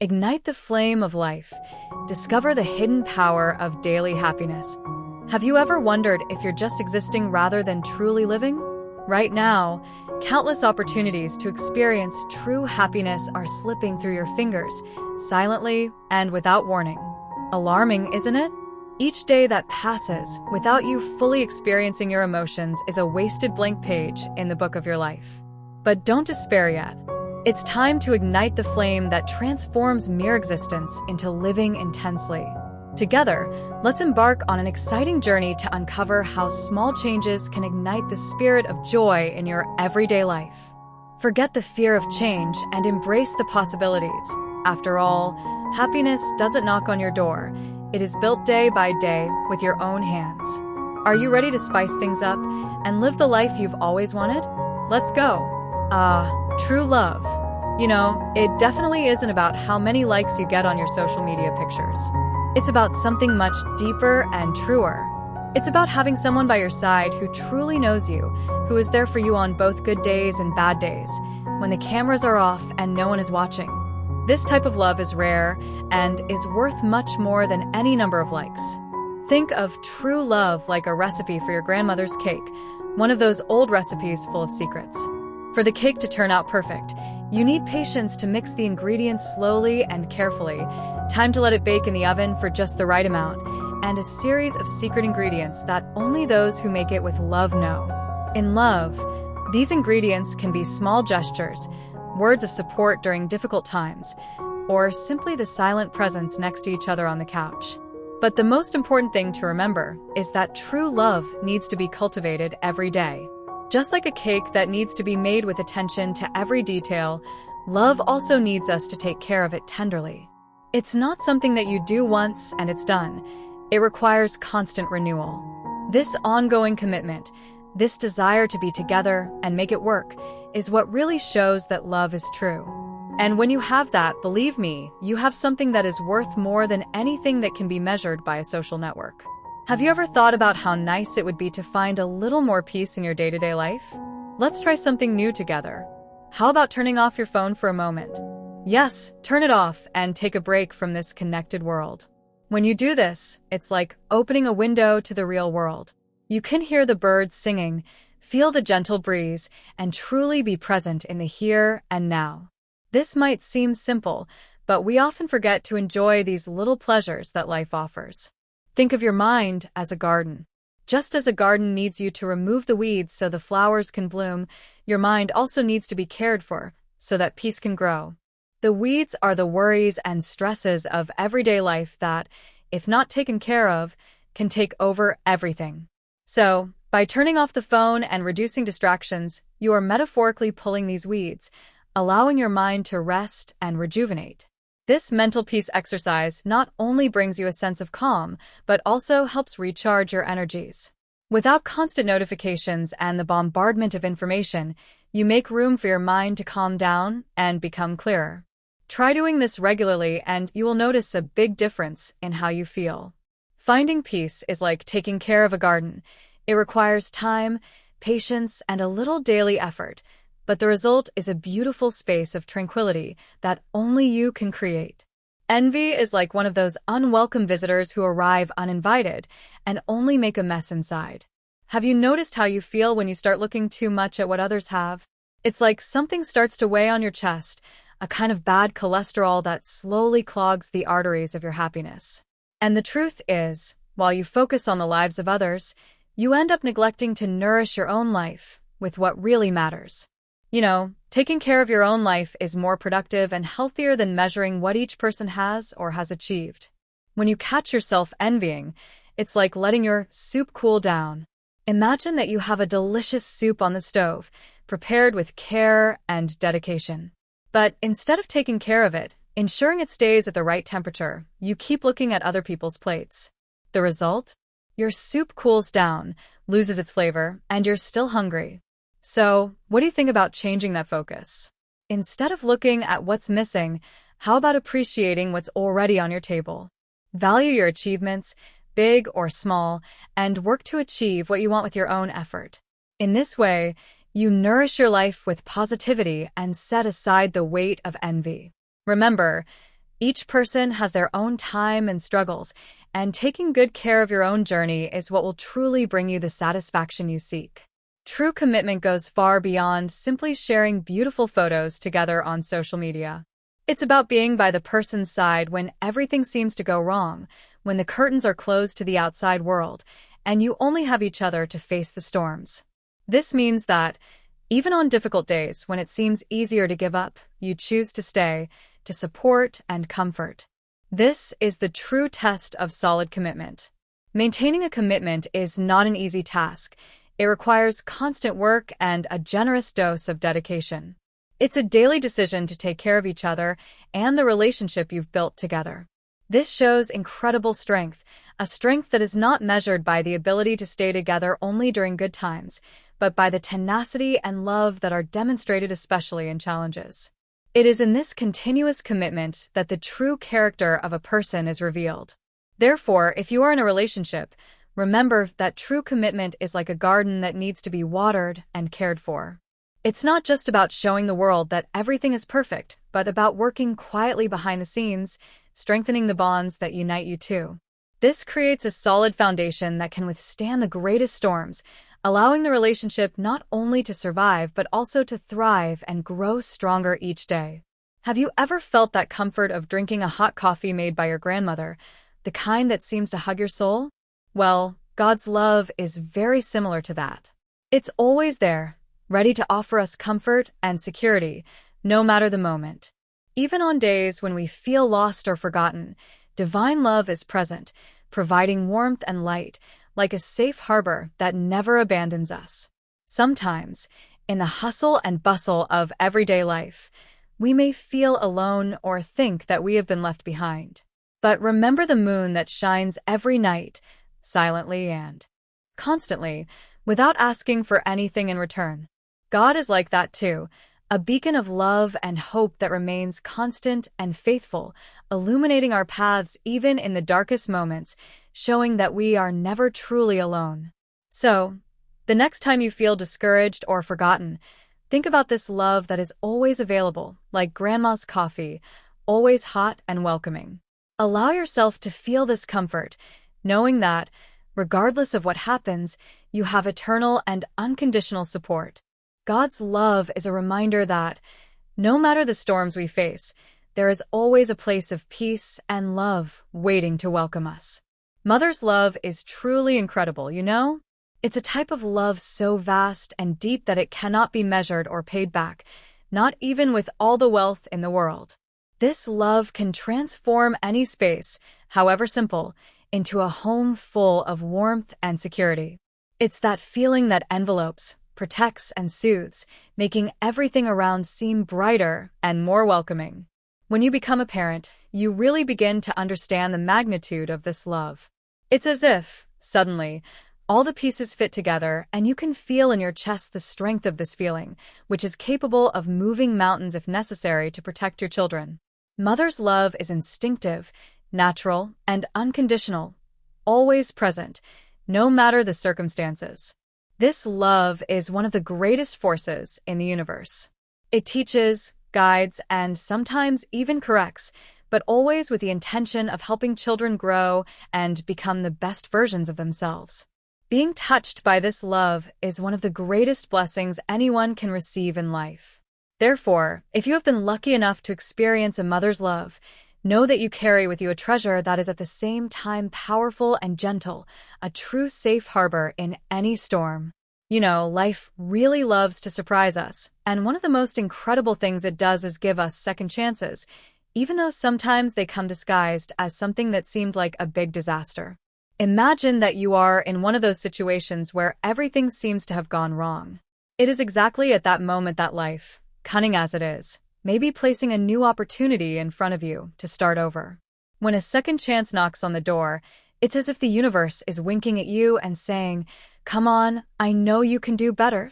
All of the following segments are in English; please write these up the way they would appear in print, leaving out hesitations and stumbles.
Ignite the flame of life. Discover the hidden power of daily happiness. Have you ever wondered if you're just existing rather than truly living? Right now, countless opportunities to experience true happiness are slipping through your fingers, silently and without warning. Alarming, isn't it? Each day that passes without you fully experiencing your emotions is a wasted blank page in the book of your life. But don't despair yet. It's time to ignite the flame that transforms mere existence into living intensely. Together, let's embark on an exciting journey to uncover how small changes can ignite the spirit of joy in your everyday life. Forget the fear of change and embrace the possibilities. After all, happiness doesn't knock on your door. It is built day by day with your own hands. Are you ready to spice things up and live the life you've always wanted? Let's go. True love. You know, it definitely isn't about how many likes you get on your social media pictures. It's about something much deeper and truer. It's about having someone by your side who truly knows you, who is there for you on both good days and bad days, when the cameras are off and no one is watching. This type of love is rare and is worth much more than any number of likes. Think of true love like a recipe for your grandmother's cake, one of those old recipes full of secrets. For the cake to turn out perfect, you need patience to mix the ingredients slowly and carefully, time to let it bake in the oven for just the right amount, and a series of secret ingredients that only those who make it with love know. In love, these ingredients can be small gestures, words of support during difficult times, or simply the silent presence next to each other on the couch. But the most important thing to remember is that true love needs to be cultivated every day. Just like a cake that needs to be made with attention to every detail, love also needs us to take care of it tenderly. It's not something that you do once and it's done. It requires constant renewal. This ongoing commitment, this desire to be together and make it work, is what really shows that love is true. And when you have that, believe me, you have something that is worth more than anything that can be measured by a social network. Have you ever thought about how nice it would be to find a little more peace in your day-to-day life? Let's try something new together. How about turning off your phone for a moment? Yes, turn it off and take a break from this connected world. When you do this, it's like opening a window to the real world. You can hear the birds singing, feel the gentle breeze, and truly be present in the here and now. This might seem simple, but we often forget to enjoy these little pleasures that life offers. Think of your mind as a garden. Just as a garden needs you to remove the weeds so the flowers can bloom, your mind also needs to be cared for so that peace can grow. The weeds are the worries and stresses of everyday life that, if not taken care of, can take over everything. So, by turning off the phone and reducing distractions, you are metaphorically pulling these weeds, allowing your mind to rest and rejuvenate. This mental peace exercise not only brings you a sense of calm, but also helps recharge your energies. Without constant notifications and the bombardment of information, you make room for your mind to calm down and become clearer. Try doing this regularly and you will notice a big difference in how you feel. Finding peace is like taking care of a garden. It requires time, patience, and a little daily effort, but the result is a beautiful space of tranquility that only you can create. Envy is like one of those unwelcome visitors who arrive uninvited and only make a mess inside. Have you noticed how you feel when you start looking too much at what others have? It's like something starts to weigh on your chest, a kind of bad cholesterol that slowly clogs the arteries of your happiness. And the truth is, while you focus on the lives of others, you end up neglecting to nourish your own life with what really matters. You know, taking care of your own life is more productive and healthier than measuring what each person has or has achieved. When you catch yourself envying, it's like letting your soup cool down. Imagine that you have a delicious soup on the stove, prepared with care and dedication. But instead of taking care of it, ensuring it stays at the right temperature, you keep looking at other people's plates. The result? Your soup cools down, loses its flavor, and you're still hungry. So, what do you think about changing that focus? Instead of looking at what's missing, how about appreciating what's already on your table? Value your achievements, big or small, and work to achieve what you want with your own effort. In this way, you nourish your life with positivity and set aside the weight of envy. Remember, Each person has their own time and struggles, and taking good care of your own journey is what will truly bring you the satisfaction you seek. True commitment goes far beyond simply sharing beautiful photos together on social media. It's about being by the person's side when everything seems to go wrong, when the curtains are closed to the outside world, and you only have each other to face the storms. This means that, even on difficult days when it seems easier to give up, you choose to stay, to support and comfort. This is the true test of solid commitment. Maintaining a commitment is not an easy task. It requires constant work and a generous dose of dedication. It's a daily decision to take care of each other and the relationship you've built together. This shows incredible strength, a strength that is not measured by the ability to stay together only during good times, but by the tenacity and love that are demonstrated especially in challenges. It is in this continuous commitment that the true character of a person is revealed. Therefore, if you are in a relationship, remember that true commitment is like a garden that needs to be watered and cared for. It's not just about showing the world that everything is perfect, but about working quietly behind the scenes, strengthening the bonds that unite you two. This creates a solid foundation that can withstand the greatest storms, allowing the relationship not only to survive but also to thrive and grow stronger each day. Have you ever felt that comfort of drinking a hot coffee made by your grandmother, the kind that seems to hug your soul? Well, God's love is very similar to that. It's always there, ready to offer us comfort and security, no matter the moment. Even on days when we feel lost or forgotten, divine love is present, providing warmth and light, like a safe harbor that never abandons us. Sometimes, in the hustle and bustle of everyday life, we may feel alone or think that we have been left behind. But remember the moon that shines every night, silently and constantly, without asking for anything in return. God is like that too, a beacon of love and hope that remains constant and faithful, illuminating our paths even in the darkest moments, showing that we are never truly alone. So, the next time you feel discouraged or forgotten, think about this love that is always available, like grandma's coffee, always hot and welcoming. Allow yourself to feel this comfort, knowing that, regardless of what happens, you have eternal and unconditional support. God's love is a reminder that, no matter the storms we face, there is always a place of peace and love waiting to welcome us. Mother's love is truly incredible, you know? It's a type of love so vast and deep that it cannot be measured or paid back, not even with all the wealth in the world. This love can transform any space, however simple, into a home full of warmth and security. It's that feeling that envelopes, protects, and soothes, making everything around seem brighter and more welcoming. When you become a parent, you really begin to understand the magnitude of this love. It's as if, suddenly, all the pieces fit together and you can feel in your chest the strength of this feeling, which is capable of moving mountains if necessary to protect your children. Mother's love is instinctive, natural, and unconditional, always present, no matter the circumstances. This love is one of the greatest forces in the universe. It teaches, guides, and sometimes even corrects, but always with the intention of helping children grow and become the best versions of themselves. Being touched by this love is one of the greatest blessings anyone can receive in life. Therefore, if you have been lucky enough to experience a mother's love, know that you carry with you a treasure that is at the same time powerful and gentle, a true safe harbor in any storm. You know, life really loves to surprise us, and one of the most incredible things it does is give us second chances, even though sometimes they come disguised as something that seemed like a big disaster. Imagine that you are in one of those situations where everything seems to have gone wrong. It is exactly at that moment that life, cunning as it is, may be placing a new opportunity in front of you to start over. When a second chance knocks on the door, it's as if the universe is winking at you and saying, "Come on, I know you can do better."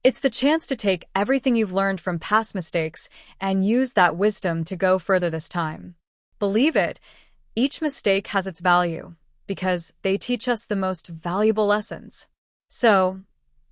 It's the chance to take everything you've learned from past mistakes and use that wisdom to go further this time. Believe it, each mistake has its value, because they teach us the most valuable lessons. So,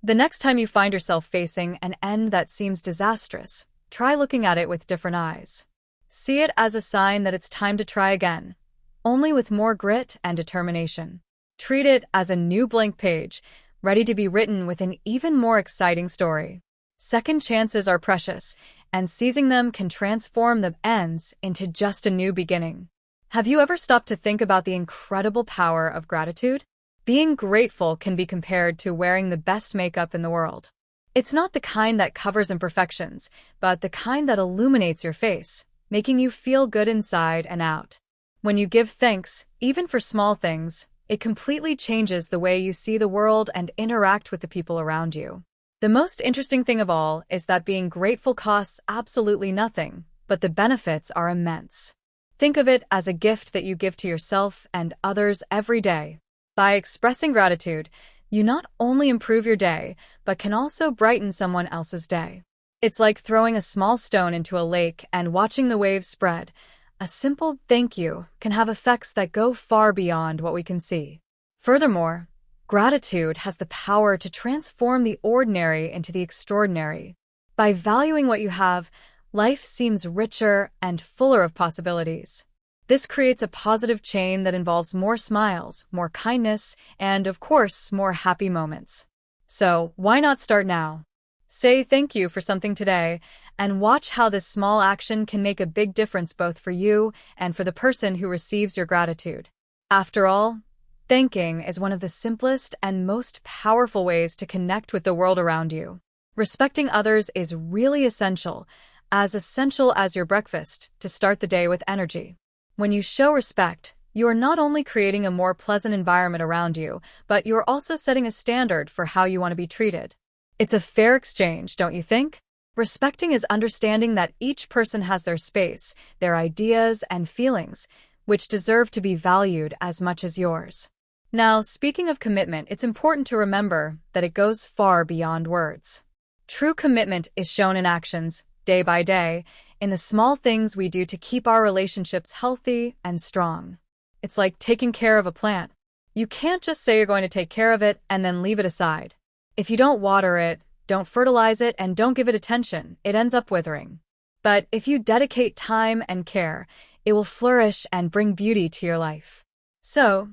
the next time you find yourself facing an end that seems disastrous, try looking at it with different eyes. See it as a sign that it's time to try again, only with more grit and determination. Treat it as a new blank page, ready to be written with an even more exciting story. Second chances are precious, and seizing them can transform the ends into just a new beginning. Have you ever stopped to think about the incredible power of gratitude? Being grateful can be compared to wearing the best makeup in the world. It's not the kind that covers imperfections, but the kind that illuminates your face, making you feel good inside and out. When you give thanks, even for small things, it completely changes the way you see the world and interact with the people around you. The most interesting thing of all is that being grateful costs absolutely nothing, but the benefits are immense. Think of it as a gift that you give to yourself and others every day. By expressing gratitude, you not only improve your day, but can also brighten someone else's day. It's like throwing a small stone into a lake and watching the waves spread. A simple thank you can have effects that go far beyond what we can see. Furthermore, gratitude has the power to transform the ordinary into the extraordinary. By valuing what you have, life seems richer and fuller of possibilities. This creates a positive chain that involves more smiles, more kindness, and, of course, more happy moments. So, why not start now? Say thank you for something today, and watch how this small action can make a big difference both for you and for the person who receives your gratitude. After all, thanking is one of the simplest and most powerful ways to connect with the world around you. Respecting others is really essential as your breakfast, to start the day with energy. When you show respect, you are not only creating a more pleasant environment around you, but you are also setting a standard for how you want to be treated. It's a fair exchange, don't you think? Respecting is understanding that each person has their space, their ideas and feelings, which deserve to be valued as much as yours. Now, speaking of commitment, it's important to remember that it goes far beyond words. True commitment is shown in actions, day by day, in the small things we do to keep our relationships healthy and strong. It's like taking care of a plant. You can't just say you're going to take care of it and then leave it aside. If you don't water it, don't fertilize it, and don't give it attention, it ends up withering. But if you dedicate time and care, it will flourish and bring beauty to your life. So,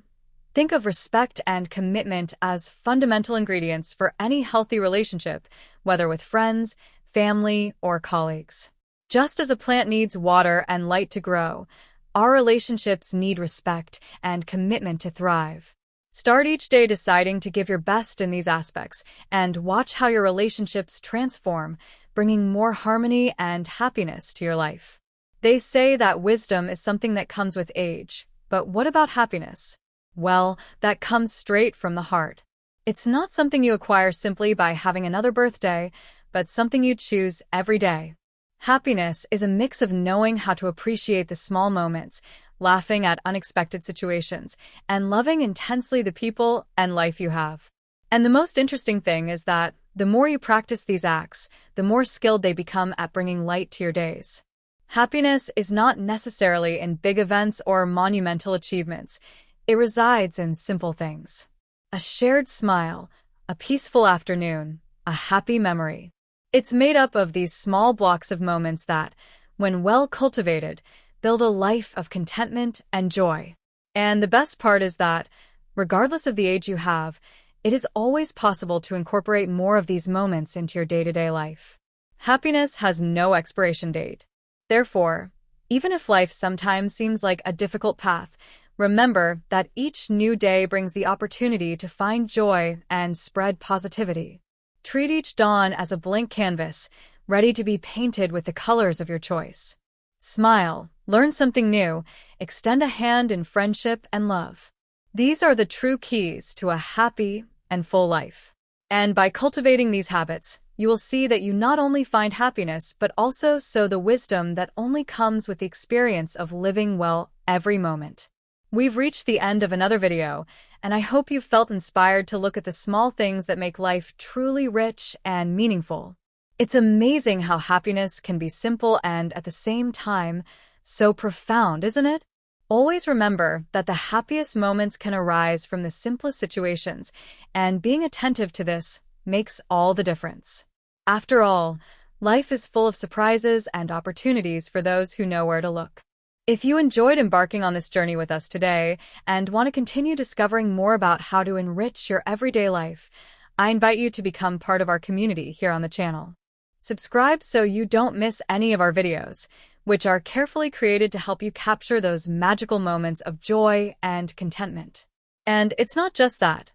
think of respect and commitment as fundamental ingredients for any healthy relationship, whether with friends, family, or colleagues. Just as a plant needs water and light to grow, our relationships need respect and commitment to thrive. Start each day deciding to give your best in these aspects, and watch how your relationships transform, bringing more harmony and happiness to your life. They say that wisdom is something that comes with age, but what about happiness? Well, that comes straight from the heart. It's not something you acquire simply by having another birthday, but something you choose every day. Happiness is a mix of knowing how to appreciate the small moments, laughing at unexpected situations, and loving intensely the people and life you have. And the most interesting thing is that the more you practice these acts, the more skilled they become at bringing light to your days. Happiness is not necessarily in big events or monumental achievements. It resides in simple things. A shared smile, a peaceful afternoon, a happy memory. It's made up of these small blocks of moments that, when well cultivated, build a life of contentment and joy. And the best part is that, regardless of the age you have, it is always possible to incorporate more of these moments into your day-to-day life. Happiness has no expiration date. Therefore, even if life sometimes seems like a difficult path, remember that each new day brings the opportunity to find joy and spread positivity. Treat each dawn as a blank canvas, ready to be painted with the colors of your choice. Smile, learn something new, extend a hand in friendship and love. These are the true keys to a happy and full life. And by cultivating these habits, you will see that you not only find happiness, but also sow the wisdom that only comes with the experience of living well every moment. We've reached the end of another video, and I hope you felt inspired to look at the small things that make life truly rich and meaningful. It's amazing how happiness can be simple and, at the same time, so profound, isn't it? Always remember that the happiest moments can arise from the simplest situations, and being attentive to this makes all the difference. After all, Life is full of surprises and opportunities for those who know where to look. If you enjoyed embarking on this journey with us today and want to continue discovering more about how to enrich your everyday life, I invite you to become part of our community here on the channel. Subscribe so you don't miss any of our videos, which are carefully created to help you capture those magical moments of joy and contentment. And it's not just that.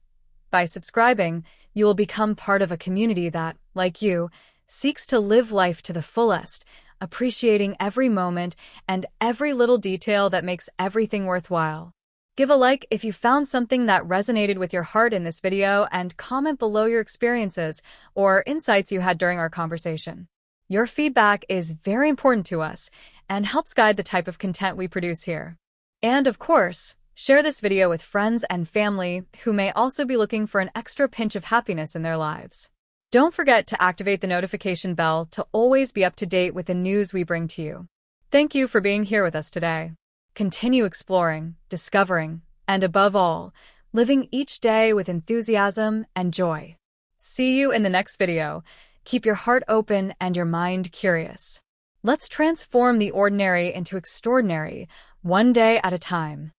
By subscribing, you will become part of a community that, like you, seeks to live life to the fullest, appreciating every moment and every little detail that makes everything worthwhile. Give a like if you found something that resonated with your heart in this video, and comment below your experiences or insights you had during our conversation. Your feedback is very important to us and helps guide the type of content we produce here. And of course, share this video with friends and family who may also be looking for an extra pinch of happiness in their lives. Don't forget to activate the notification bell to always be up to date with the news we bring to you. Thank you for being here with us today. Continue exploring, discovering, and above all, living each day with enthusiasm and joy. See you in the next video. Keep your heart open and your mind curious. Let's transform the ordinary into extraordinary, one day at a time.